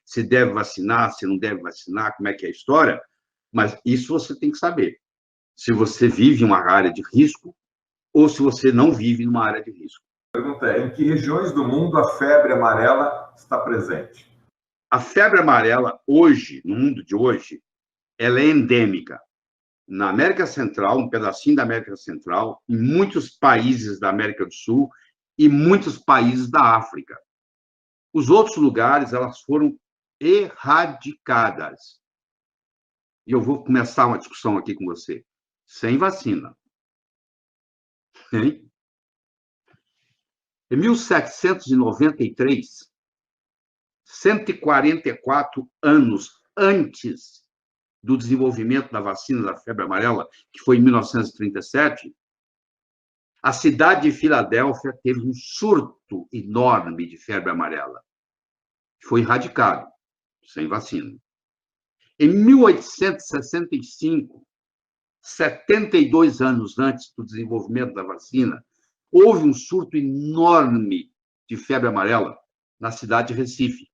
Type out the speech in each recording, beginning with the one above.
se deve vacinar, se não deve vacinar, como é que é a história, mas isso você tem que saber. Se você vive em uma área de risco ou se você não vive em uma área de risco. A pergunta é, em que regiões do mundo a febre amarela está presente? A febre amarela, hoje, no mundo de hoje, ela é endêmica. Na América Central, um pedacinho da América Central, em muitos países da América do Sul e muitos países da África. Os outros lugares, elas foram erradicadas. E eu vou começar uma discussão aqui com você. Sem vacina. Hein? Em 1793, 144 anos antes do desenvolvimento da vacina da febre amarela, que foi em 1937, a cidade de Filadélfia teve um surto enorme de febre amarela. Foi erradicado, sem vacina. Em 1865, 72 anos antes do desenvolvimento da vacina, houve um surto enorme de febre amarela na cidade de Recife.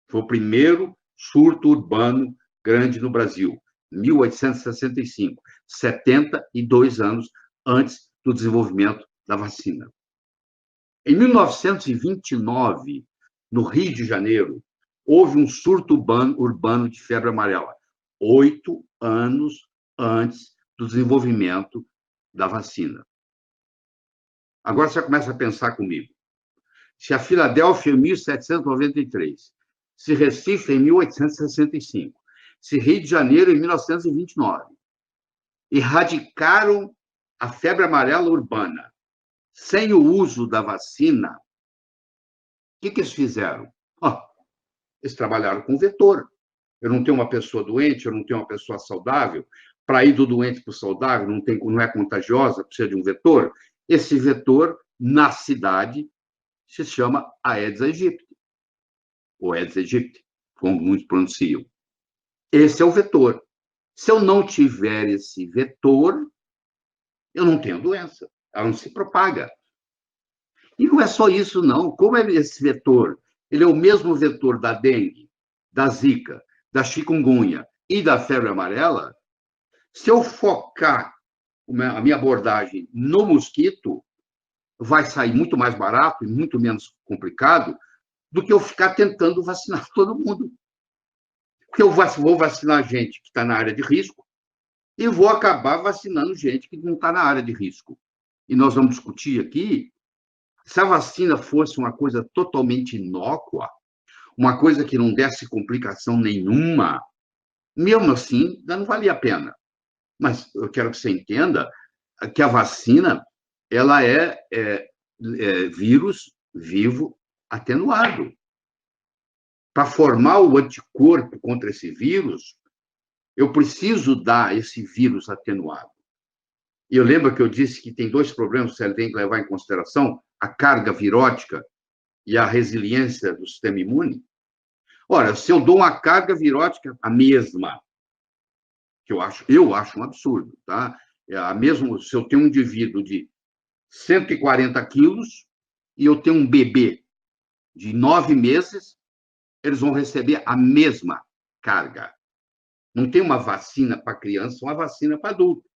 Foi o primeiro surto urbano grande no Brasil, 1865, 72 anos antes do desenvolvimento da vacina. Em 1929, no Rio de Janeiro, houve um surto urbano de febre amarela, 8 anos antes do desenvolvimento da vacina. Agora você começa a pensar comigo. Se a Filadélfia em 1793, se Recife em 1865, se Rio de Janeiro em 1929 erradicaram a febre amarela urbana sem o uso da vacina, o que eles fizeram? Eles trabalharam com vetor. Eu não tenho uma pessoa doente, eu não tenho uma pessoa saudável. Para ir do doente para o saudável, não é contagiosa, precisa de um vetor. Esse vetor, na cidade, se chama Aedes aegypti, ou Aedes aegypti, como muitos pronunciam. Esse é o vetor. Se eu não tiver esse vetor, eu não tenho doença, ela não se propaga. E não é só isso, não. Como é esse vetor? Ele é o mesmo vetor da dengue, da zika, da chikungunya e da febre amarela. Se eu focar a minha abordagem no mosquito, vai sair muito mais barato e muito menos complicado do que eu ficar tentando vacinar todo mundo. Porque eu vou vacinar gente que está na área de risco e vou acabar vacinando gente que não está na área de risco. E nós vamos discutir aqui, se a vacina fosse uma coisa totalmente inócua, uma coisa que não desse complicação nenhuma, mesmo assim, não valia a pena. Mas eu quero que você entenda que a vacina ela é vírus vivo atenuado. Para formar o anticorpo contra esse vírus, eu preciso dar esse vírus atenuado. E eu lembro que eu disse que tem dois problemas que você tem que levar em consideração, a carga virótica e a resiliência do sistema imune. Ora, se eu dou uma carga virótica a mesma, que eu acho um absurdo, tá? A mesmo, se eu tenho um indivíduo de 140 quilos e eu tenho um bebê de 9 meses, eles vão receber a mesma carga. Não tem uma vacina para criança, uma vacina para adulto.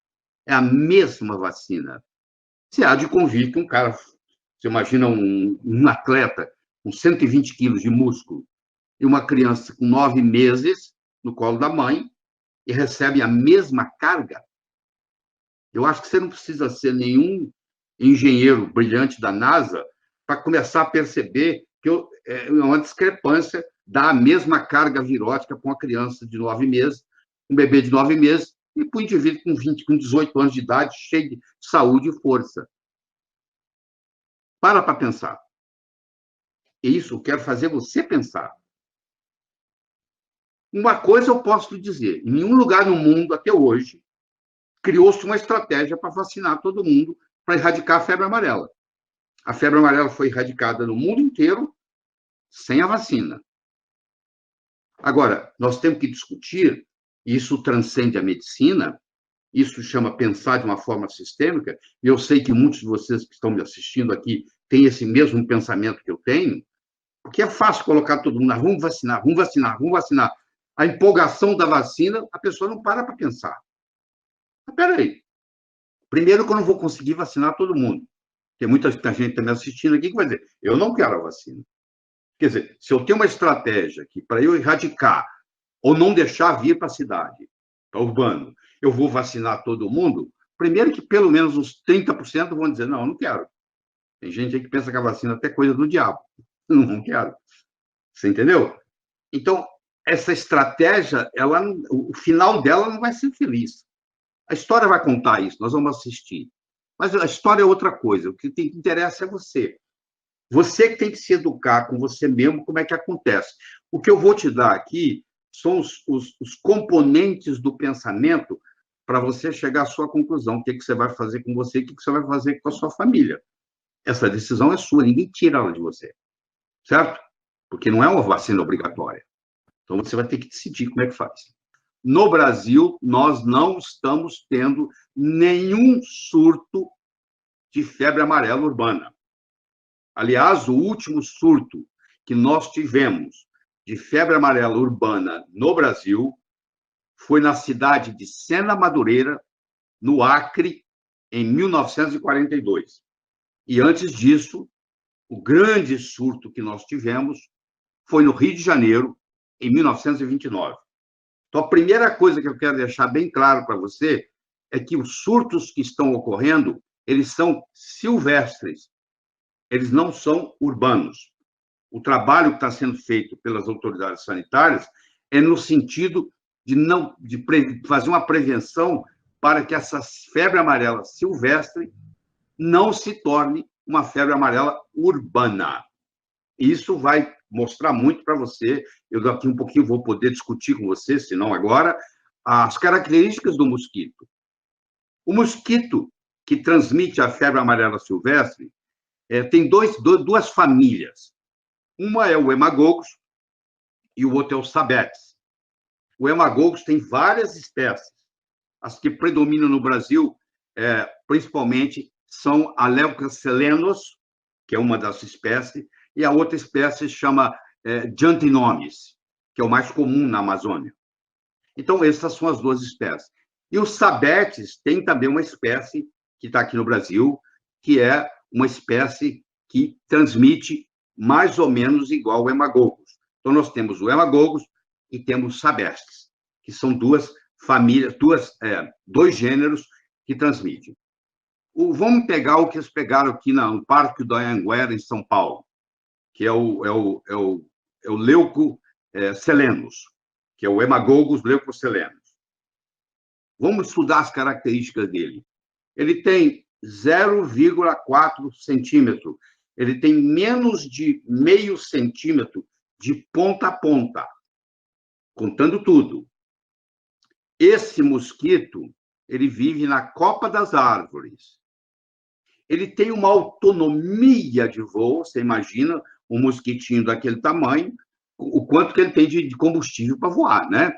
É a mesma vacina. Você há de convir com um cara, você imagina um atleta com 120 quilos de músculo e uma criança com 9 meses no colo da mãe e recebe a mesma carga. Eu acho que você não precisa ser nenhum engenheiro brilhante da NASA para começar a perceber que é uma discrepância dar a mesma carga virótica para uma criança de 9 meses, um bebê de 9 meses, e para um indivíduo com 18 anos de idade, cheio de saúde e força. Para pensar. Isso eu quero fazer você pensar. Uma coisa eu posso lhe dizer: em nenhum lugar no mundo, até hoje, criou-se uma estratégia para vacinar todo mundo, para erradicar a febre amarela. A febre amarela foi erradicada no mundo inteiro sem a vacina. Agora, nós temos que discutir, e isso transcende a medicina, isso chama pensar de uma forma sistêmica, e eu sei que muitos de vocês que estão me assistindo aqui têm esse mesmo pensamento que eu tenho, Porque é fácil colocar todo mundo, vamos vacinar, vamos vacinar, vamos vacinar. A empolgação da vacina, a pessoa não para pensar. Mas peraí. Primeiro que eu não vou conseguir vacinar todo mundo. Tem muita gente também assistindo aqui que vai dizer, eu não quero a vacina. Quer dizer, se eu tenho uma estratégia que para eu erradicar ou não deixar vir para a cidade, para o urbano, eu vou vacinar todo mundo, primeiro que pelo menos uns 30% vão dizer, não, eu não quero. Tem gente aí que pensa que a vacina é até coisa do diabo. Não quero. Você entendeu? Então, essa estratégia, o final dela não vai ser feliz. A história vai contar isso, nós vamos assistir. Mas a história é outra coisa. O que interessa é você. Você que tem que se educar com você mesmo, como é que acontece. O que eu vou te dar aqui são os componentes do pensamento para você chegar à sua conclusão. O que você vai fazer com você, o que você vai fazer com a sua família. Essa decisão é sua, ninguém tira ela de você. Certo? Porque não é uma vacina obrigatória. Então, você vai ter que decidir como é que faz. No Brasil, nós não estamos tendo nenhum surto de febre amarela urbana. Aliás, o último surto que nós tivemos de febre amarela urbana no Brasil foi na cidade de Sena Madureira, no Acre, em 1942. E antes disso, o grande surto que nós tivemos foi no Rio de Janeiro, em 1929. Então, a primeira coisa que eu quero deixar bem claro para você é que os surtos que estão ocorrendo, eles são silvestres, eles não são urbanos. O trabalho que está sendo feito pelas autoridades sanitárias é no sentido de fazer uma prevenção para que essa febre amarela silvestre não se torne uma febre amarela urbana. Isso vai mostrar muito para você. Eu daqui um pouquinho vou poder discutir com você, se não agora, as características do mosquito. O mosquito que transmite a febre amarela silvestre tem duas famílias. Uma é o Haemococcus e o outro é o Sabetes. O Haemococcus tem várias espécies. As que predominam no Brasil, principalmente, são a Leucocelenos, que é uma das espécies, e a outra espécie chama Giantinomis, que é o mais comum na Amazônia. Então, essas são as duas espécies. E o Sabetes tem também uma espécie que está aqui no Brasil, que é uma espécie que transmite mais ou menos igual ao Haemococcus. Então, nós temos o Haemococcus e temos o Sabetes, que são duas famílias, dois gêneros que transmitem. Vamos pegar o que eles pegaram aqui no Parque do Anhanguera, em São Paulo, que é o Leucocelenos, que é o Haemococcus leucocelenos. Vamos estudar as características dele. Ele tem 0,4 centímetro. Ele tem menos de meio centímetro de ponta a ponta, contando tudo. Esse mosquito, ele vive na copa das árvores. Ele tem uma autonomia de voo, você imagina um mosquitinho daquele tamanho, o quanto que ele tem de combustível para voar, né?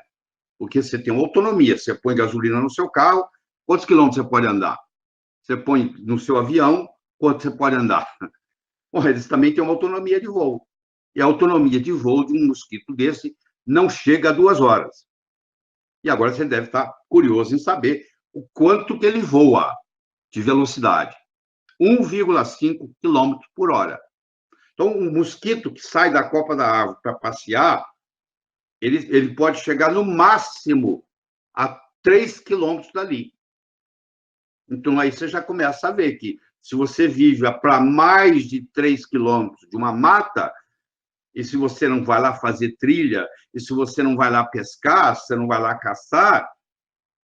Porque você tem uma autonomia, você põe gasolina no seu carro, quantos quilômetros você pode andar? Você põe no seu avião, quanto você pode andar? Bom, eles também têm uma autonomia de voo. E a autonomia de voo de um mosquito desse não chega a 2 horas. E agora você deve estar curioso em saber o quanto que ele voa de velocidade. 1,5 km por hora. Então, um mosquito que sai da copa da árvore para passear, ele pode chegar no máximo a 3 quilômetros dali. Então, aí você já começa a ver que se você vive para mais de 3 quilômetros de uma mata, e se você não vai lá fazer trilha, e se você não vai lá pescar, se você não vai lá caçar,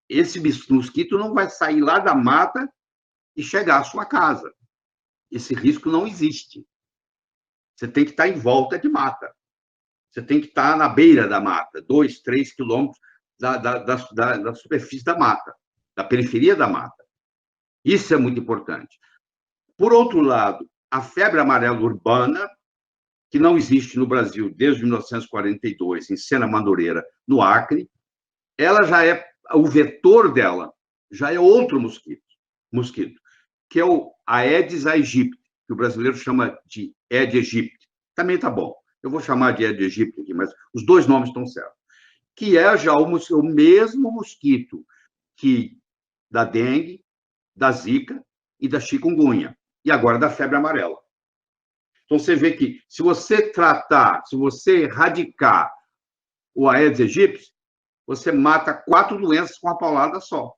esse mosquito não vai sair lá da mata e chegar à sua casa. Esse risco não existe. Você tem que estar em volta de mata. Você tem que estar na beira da mata, 2, 3 quilômetros da superfície da mata, da periferia da mata. Isso é muito importante. Por outro lado, a febre amarela urbana, que não existe no Brasil desde 1942, em Sena Madureira, no Acre, ela já é, o vetor dela já é outro mosquito, que é o Aedes aegypti, que o brasileiro chama de Aedes aegypti. Também está bom. eu vou chamar de Aedes aegypti aqui, mas os dois nomes estão certos, que é já o mesmo mosquito que da dengue, da zika e da chikungunya, e agora da febre amarela. Então, você vê que se você tratar, se você erradicar o Aedes aegypti, você mata 4 doenças com uma paulada só.